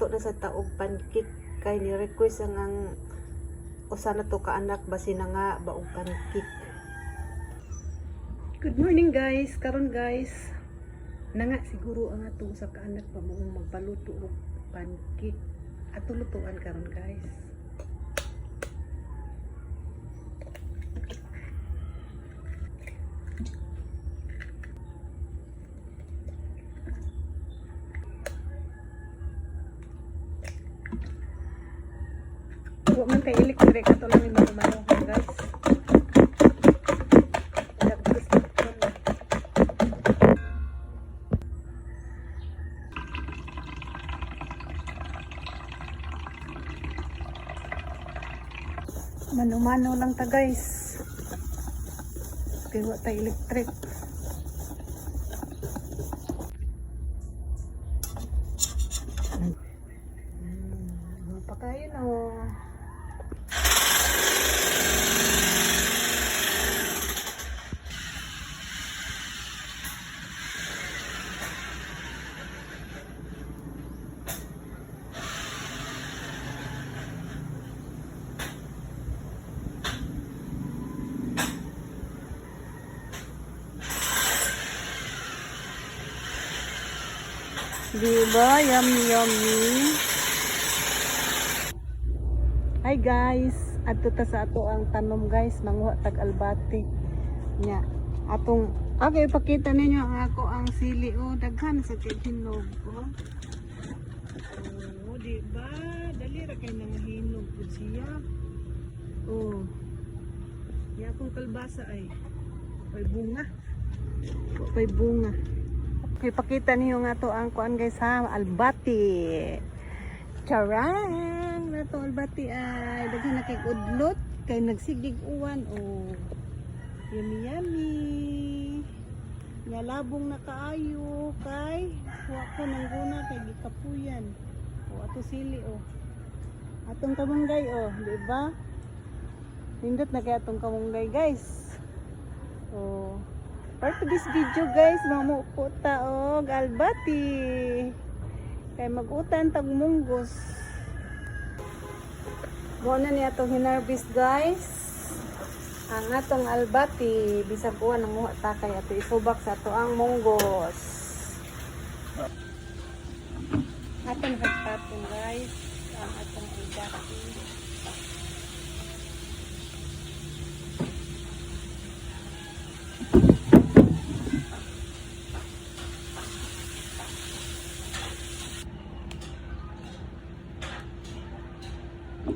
magluto na sa taog pancake kay ni request ang usa na to ka anak basi na nga baog pancake. Good morning guys. Karon guys, na nga siguro ang ato usa ka anak pa mo magpaluto og pancake. Ato lutuan karon guys. Huwag man kay electric, ato lang yung manumanuhan guys. Mano-mano lang ta guys. Kaya wala tayo electric. Pa kayo no. Diba? Yummy, yummy. Hi guys. Adto ta sa ato ang tanom guys. Manguha tag albati. Nya. Atong, okay, ipakita ninyo ang ako ang sili. Oh, daghan sa tihinog. Oh, diba? Dali ra kay nangahinog po siya. Oh. Ya akong kalbasa ay. May bunga. May bunga. Okay, pakita niyo nga to ang kuan guys ha, albati. Charan! Na to albati ay daghan na kay udlot kay nagsigig uwan oh. Yummy yummy. Nyalabong na kaayo kay kuha ko nang guna kay gikapuyan. Oh ato sili oh. Atong kamunggay oh, di ba? Nindot na kay atong kamunggay guys. Oh. For this video guys, mamupo ta og albati. Kay mag-utan tag munggos. Mo na ni atong hinarvest guys. Ang atong albati bisag uwan ang muha ta kay ato isubak sa ato ang munggos. Atong hagpatong guys ang atong albati.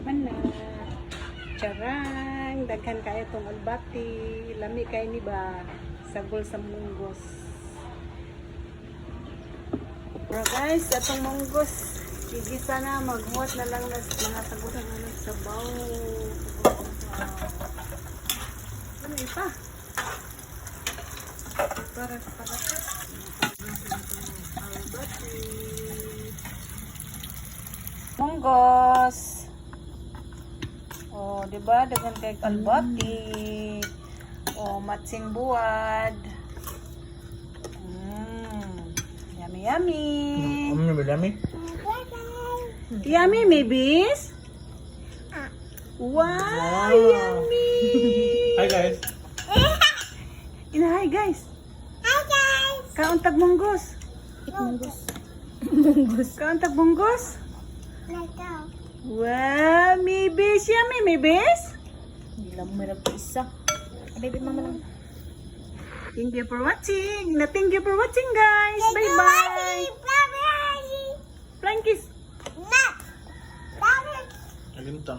Mana charang daghan kayo tong albati lami kay ni ba sagol sa munggos. Pero guys atong munggos igisa na maghuwat na lang nas mga sagutan na sa baw. Ano ipa para albati munggos. Oh, di ba? Daghan kay albati. Oh, matsing buwad. Yummy, yummy. Yummy? Yummy, maybees? Wow, yummy. Hi guys. Hi guys. Hi guys. Kauntag munggos. Munggos. Kauntag munggos. Wow, maybees. Yummy, maybees? Hindi lang merag isa. Baby, mama lang. Thank you for watching. Thank you for watching, guys. Bye-bye. Flying kiss. Agintang.